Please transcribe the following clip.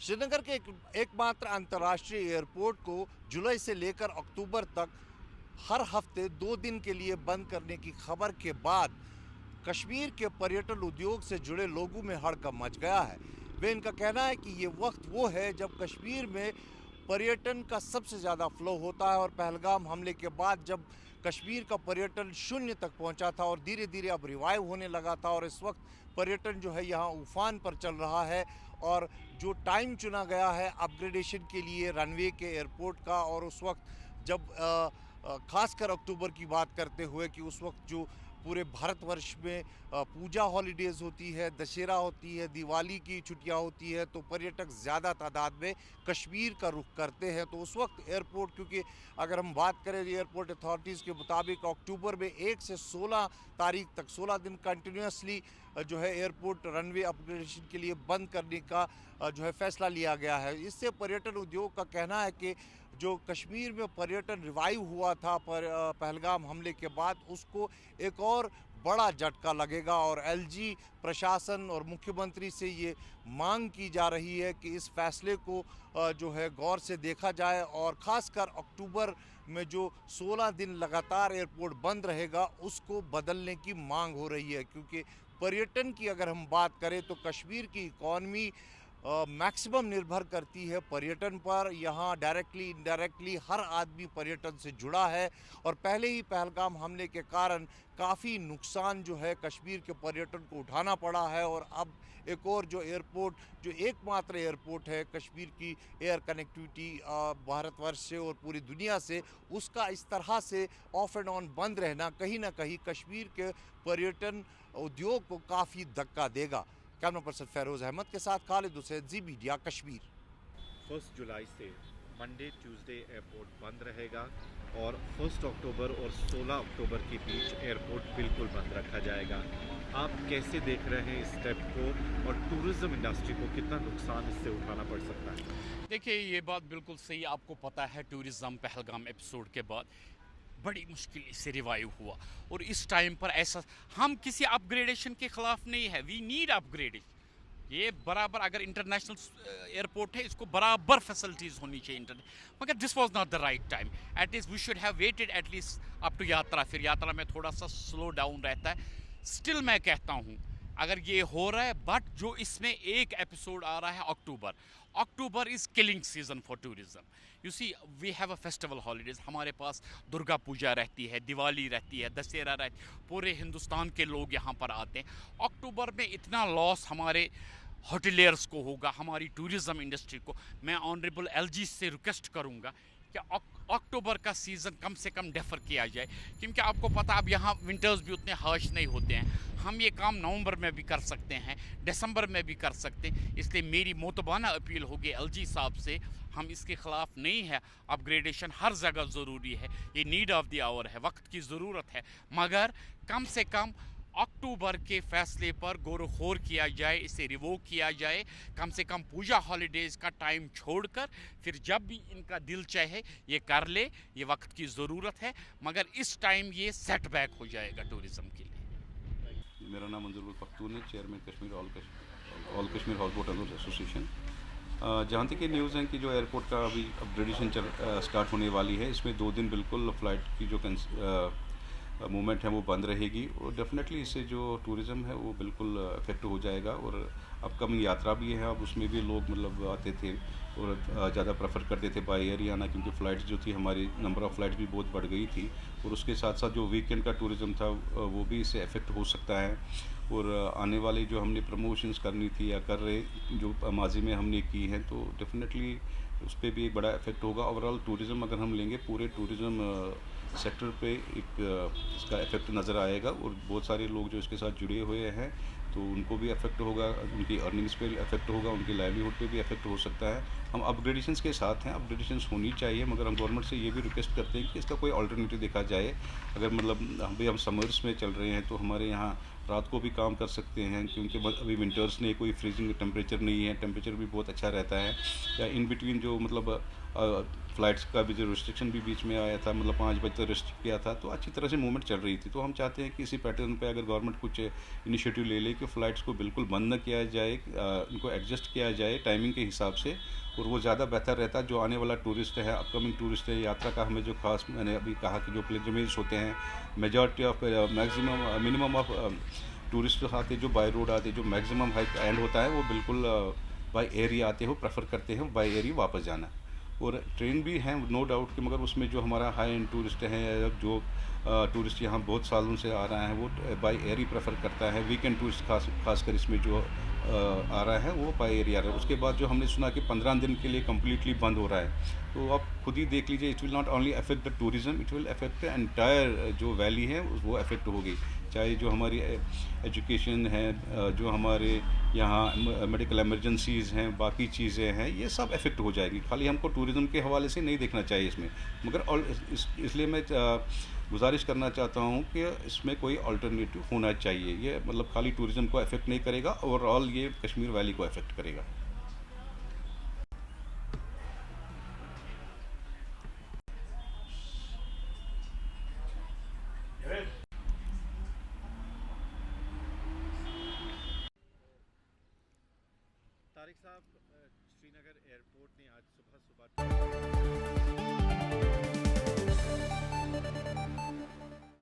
श्रीनगर के एकमात्र अंतर्राष्ट्रीय एयरपोर्ट को जुलाई से लेकर अक्टूबर तक हर हफ्ते 2 दिन के लिए बंद करने की खबर के बाद कश्मीर के पर्यटन उद्योग से जुड़े लोगों में हड़कंप मच गया है। वे इनका कहना है कि ये वक्त वो है जब कश्मीर में पर्यटन का सबसे ज़्यादा फ्लो होता है और पहलगाम हमले के बाद जब कश्मीर का पर्यटन शून्य तक पहुंचा था और धीरे धीरे अब रिवाइव होने लगा था और इस वक्त पर्यटन जो है यहाँ उफान पर चल रहा है। और जो टाइम चुना गया है अपग्रेडेशन के लिए रनवे के एयरपोर्ट का, और उस वक्त जब खासकर अक्टूबर की बात करते हुए कि उस वक्त जो पूरे भारतवर्ष में पूजा हॉलीडेज़ होती है, दशहरा होती है, दिवाली की छुट्टियां होती है, तो पर्यटक ज़्यादा तादाद में कश्मीर का रुख करते हैं। तो उस वक्त एयरपोर्ट, क्योंकि अगर हम बात करें एयरपोर्ट अथॉरिटीज़ के मुताबिक अक्टूबर में 1 से 16 तारीख तक 16 दिन कंटिन्यूसली जो है एयरपोर्ट रनवे अपग्रेडेशन के लिए बंद करने का जो है फैसला लिया गया है। इससे पर्यटन उद्योग का कहना है कि जो कश्मीर में पर्यटन रिवाइव हुआ था पहलगाम हमले के बाद, उसको एक और बड़ा झटका लगेगा। और एलजी प्रशासन और मुख्यमंत्री से ये मांग की जा रही है कि इस फैसले को जो है गौर से देखा जाए और ख़ासकर अक्टूबर में जो 16 दिन लगातार एयरपोर्ट बंद रहेगा उसको बदलने की मांग हो रही है। क्योंकि पर्यटन की अगर हम बात करें तो कश्मीर की इकॉनमी मैक्सिमम निर्भर करती है पर्यटन पर। यहाँ डायरेक्टली इनडायरेक्टली हर आदमी पर्यटन से जुड़ा है और पहले ही पहलगाम हमले के कारण काफ़ी नुकसान जो है कश्मीर के पर्यटन को उठाना पड़ा है। और अब एक और जो एयरपोर्ट, जो एकमात्र एयरपोर्ट है कश्मीर की एयर कनेक्टिविटी भारतवर्ष से और पूरी दुनिया से, उसका इस तरह से ऑफ एंड ऑन बंद रहना कहीं ना कहीं कश्मीर के पर्यटन उद्योग को काफ़ी धक्का देगा। कैमरा पर्सन फेरोज अहमद के साथ खालिद हुसैन, जी मीडिया कश्मीर। 1 जुलाई से मंडे ट्यूसडे एयरपोर्ट बंद रहेगा और 1 अक्टूबर और 16 अक्टूबर के बीच एयरपोर्ट बिल्कुल बंद रखा जाएगा। आप कैसे देख रहे हैं इस स्टेप को और टूरिज्म इंडस्ट्री को कितना नुकसान इससे उठाना पड़ सकता है? देखिए, ये बात बिल्कुल सही, आपको पता है टूरिज़्म पहलगाम एपिसोड के बाद बड़ी मुश्किल से रिवाइव हुआ और इस टाइम पर ऐसा, हम किसी अपग्रेडेशन के ख़िलाफ़ नहीं है, वी नीड अपग्रेडेशन। ये बराबर, अगर इंटरनेशनल एयरपोर्ट है इसको बराबर फैसिलिटीज़ होनी चाहिए मगर this was not the right time. At least we should have waited at least up to yatra. फिर यात्रा में थोड़ा सा स्लो डाउन रहता है। स्टिल मैं कहता हूँ अगर ये हो रहा है, बट जो इसमें एक एपिसोड आ रहा है October is killing season for tourism. You see, we have a festival holidays, हमारे पास दुर्गा पूजा रहती है, दिवाली रहती है, दशहरा रहती है, पूरे हिंदुस्तान के लोग यहाँ पर आते हैं। अक्टूबर में इतना लॉस हमारे होटलियर्स को होगा, हमारी टूरिज़्म इंडस्ट्री को। मैं ऑनरेबल एलजी से रिक्वेस्ट करूँगा कि अक्टूबर का सीज़न कम से कम डेफर किया जाए, क्योंकि आपको पता अब यहाँ विंटर्स भी उतने हार्श नहीं होते हैं। हम ये काम नवंबर में भी कर सकते हैं, दिसंबर में भी कर सकते हैं। इसलिए मेरी मोतबाना अपील होगी एलजी साहब से, हम इसके ख़िलाफ़ नहीं है। अपग्रेडेशन हर जगह ज़रूरी है, ये नीड ऑफ द आवर है, वक्त की ज़रूरत है, मगर कम से कम अक्टूबर के फैसले पर गौर किया जाए, इसे रिवोक किया जाए। कम से कम पूजा हॉलीडेज़ का टाइम छोड़कर फिर जब भी इनका दिल चाहे ये कर ले, ये वक्त की ज़रूरत है, मगर इस टाइम ये सेटबैक हो जाएगा टूरिज़्म के लिए। मेरा नाम मंजूर पख्तून है, chairman Kashmir all Kashmir house boat owners association. जहाँ तक ये न्यूज़ है कि जो एयरपोर्ट का अभी अपग्रेडेशन स्टार्ट होने वाली है, इसमें 2 दिन बिल्कुल फ़्लाइट की जो मूवमेंट है वो बंद रहेगी और डेफिनेटली इससे जो टूरिज़्म है वो बिल्कुल इफेक्ट हो जाएगा। और अपकमिंग यात्रा भी है, अब उसमें भी लोग मतलब आते थे और ज़्यादा प्रेफर करते थे बाई एयर ही आना, क्योंकि फ़्लाइट्स जो थी हमारी नंबर ऑफ़ फ़्लाइट्स भी बहुत बढ़ गई थी। और उसके साथ साथ जो वीकेंड का टूरिज़्म था वो भी इससे इफ़ेक्ट हो सकता है। और आने वाले जो हमने प्रमोशंस करनी थी या कर रहे, जो माजी में हमने की हैं, तो डेफिनेटली उस पर भी एक बड़ा इफेक्ट होगा। ओवरऑल टूरिज़्म अगर हम लेंगे, पूरे टूरिज़्म सेक्टर पे एक इसका इफेक्ट नज़र आएगा और बहुत सारे लोग जो इसके साथ जुड़े हुए हैं तो उनको भी इफेक्ट होगा, उनकी अर्निंग्स पे इफेक्ट होगा, उनकी लाइवलीहुड पे भी इफेक्ट हो सकता है। हम अपग्रेडेशंस के साथ हैं, अपग्रेडेशंस होनी चाहिए, मगर हम गवर्नमेंट से ये भी रिक्वेस्ट करते हैं कि इसका कोई अल्टरनेटिव देखा जाए। अगर मतलब हम समर्स में चल रहे हैं तो हमारे यहाँ रात को भी काम कर सकते हैं, क्योंकि अभी विंटर्स ने कोई फ्रीजिंग टेम्परेचर नहीं है, टेम्परेचर भी बहुत अच्छा रहता है। या इन बिटवीन जो मतलब फ़्लाइट्स का भी जो रिस्ट्रिक्शन भी बीच में आया था, मतलब 5 बजे तक रिस्ट्रिक्ट किया था, तो अच्छी तरह से मूवमेंट चल रही थी। तो हम चाहते हैं कि इसी पैटर्न पे अगर गवर्नमेंट कुछ इनिशिएटिव ले ले कि फ़्लाइट्स को बिल्कुल बंद न किया जाए, इनको एडजस्ट किया जाए टाइमिंग के हिसाब से, और वो ज़्यादा बेहतर रहता है। जो आने वाला टूरिस्ट है, अपकमिंग टूरिस्ट है, यात्रा का हमें जो खास, मैंने अभी कहा कि जो पिलग्रिमेज होते हैं, majority of maximum minimum of tourist आते जो बाय रोड आते, जो मैक्सिमम हाई एंड होता है वो बिल्कुल बाय एयर ही आते हो, प्रेफर करते हैं बाय एयर ही वापस जाना। और ट्रेन भी हैं नो डाउट कि, मगर उसमें जो हमारा हाई एंड टूरिस्ट हैं, या जो टूरिस्ट यहाँ बहुत सालों से आ रहा है, वो बाय एयर ही प्रेफर करता है। वीकेंड टूरिस्ट खासकर इसमें जो आ रहा है वो बाय एयर ही आ रहा है। उसके बाद जो हमने सुना कि 15 दिन के लिए कम्प्लीटली बंद हो रहा है, तो आप खुद ही देख लीजिए, it will not only affect the tourism, it will affect entire जो वैली है वो अफेक्ट होगी। चाहे जो हमारी एजुकेशन है, जो हमारे यहाँ मेडिकल एमरजेंसीज़ हैं, बाकी चीज़ें हैं, ये सब अफेक्ट हो जाएगी। खाली हमको टूरिज़्म के हवाले से नहीं देखना चाहिए इसमें, मगर और इसलिए मैं गुजारिश करना चाहता हूँ कि इसमें कोई अल्टरनेटिव होना चाहिए। ये मतलब खाली टूरिज़्म को अफेक्ट नहीं करेगा, ओवरऑल ये कश्मीर वैली को अफेक्ट करेगा। तारिक साहब, श्रीनगर एयरपोर्ट ने आज सुबह